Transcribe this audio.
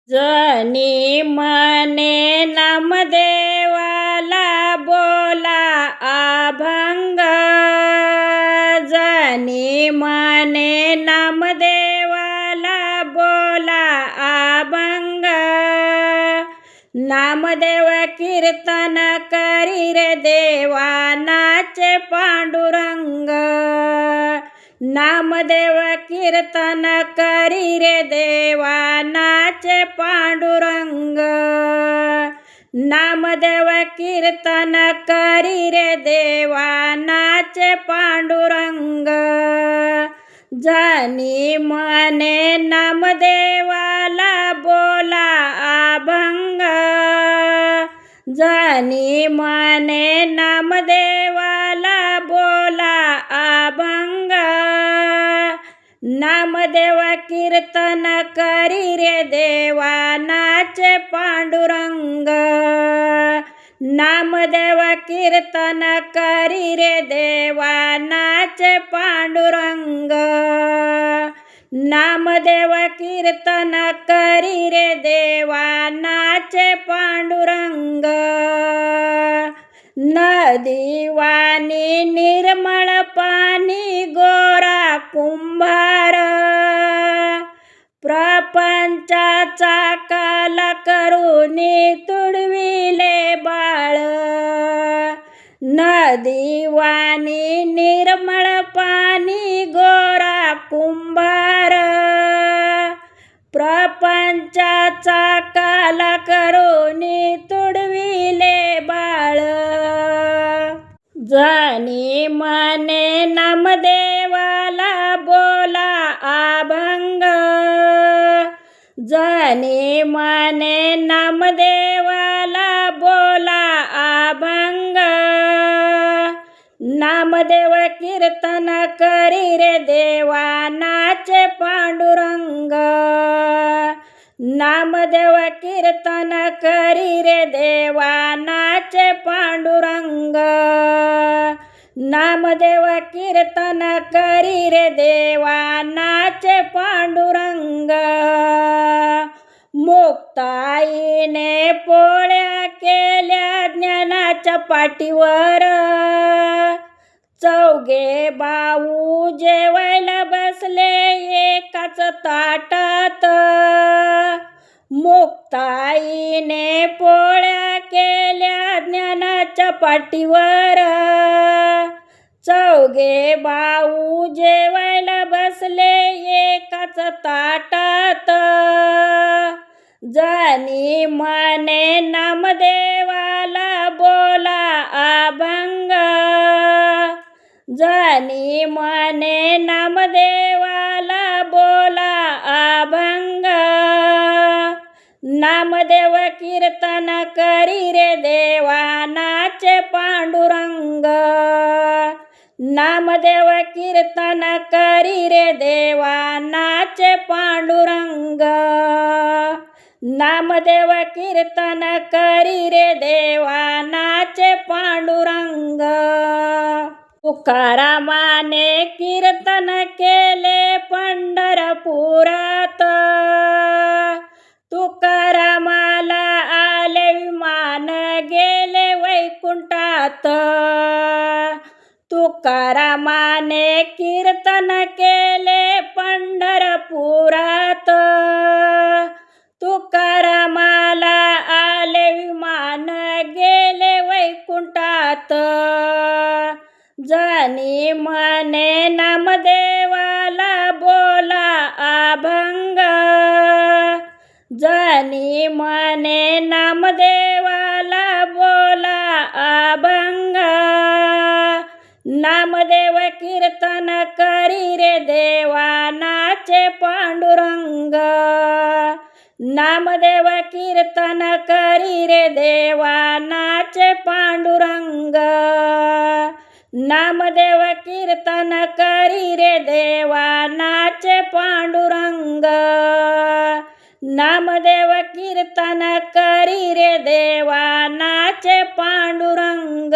जनी मने नामदेवाला बोला अभंग, जनी मने नामदेवाला बोला अभंग। नामदेव कीर्तन करी रे देवा नाचे पांडुरंग, नामदेव कीर्तन करी रे देवा नाचे पांडुरंग। नामदेव कीर्तन करी रे देवा नाचे पांडुरंग। जनी मने नामदेवाला बोला अभंग, जनी मने नामदेवाला बोला अभंग। नामदेव कीर्तन करी रे देवा नाचे पांडुरंग, नामदेव कीर्तन करी रे देवा नाचे पांडुरंग। नामदेव कीर्तन करी रे देवा नाचे पांडुरंग। नदी वाणी निर्मळ पाणी गोरा कुंभार, प्रपंचाचा काल करुनी तुडविले बाळ। नदी वाणी निर्मळ पाणी गोरा कुंभार, प्रपंचाचा काल करुनी तुडविले बाळ। जनी मने नामदेवाला बोला अभंग, जनी मने नामदेवाला बोला अभंग। नामदेव कीर्तन करी रे देवा नाचे पांडुरंग, नामदेव कीर्तन करी रे देवा नाचे पांडुरंग। नामदेव कीर्तन करी रे देवा नाचे पांडुरंग। मुक्ताईने पोळ्या केल्या ज्ञानाच्या पाठीवर, चौघे भाऊ जेवायला बसले एकाच ताटात। मुक्ताईने पोळ्या केल्या ज्ञानाच्या पाठीवर, चौघे भाऊ जेवायला बसले एकाच ताटात। जनी मने नामदेवाला बोला अभंग, जनी मने नामदेवाला बोला अभंग। नामदेव कीर्तन करी रे देवा नाचे पांडुरंग, नामदेव कीर्तन करी रे देवा नाचे पांडुरंग। नामदेव कीर्तन करी रे देवा नाचे पांडुरंग। तुकारामाने कीर्तन केले पंढरपुरात, तुकारामाला आले विमान गेले वैकुंठात। तुकारामाने कीर्तन केले पंढरपुरात, तुकारामाला आले विमान गेले वैकुंठात। जनी मने नामदेवाला बोला अभंग, जनी मने नामदेवाला बोला अभंग। नामदेव कीर्तन करी रे देवा नाचे पांडुरंग, नामदेव कीर्तन करी रे देवा नाचे पांडुरंग। नामदेव कीर्तन करी रे देवा नाचे पांडुरंग। नामदेव कीर्तन करी रे देवा नाचे पांडुरंग।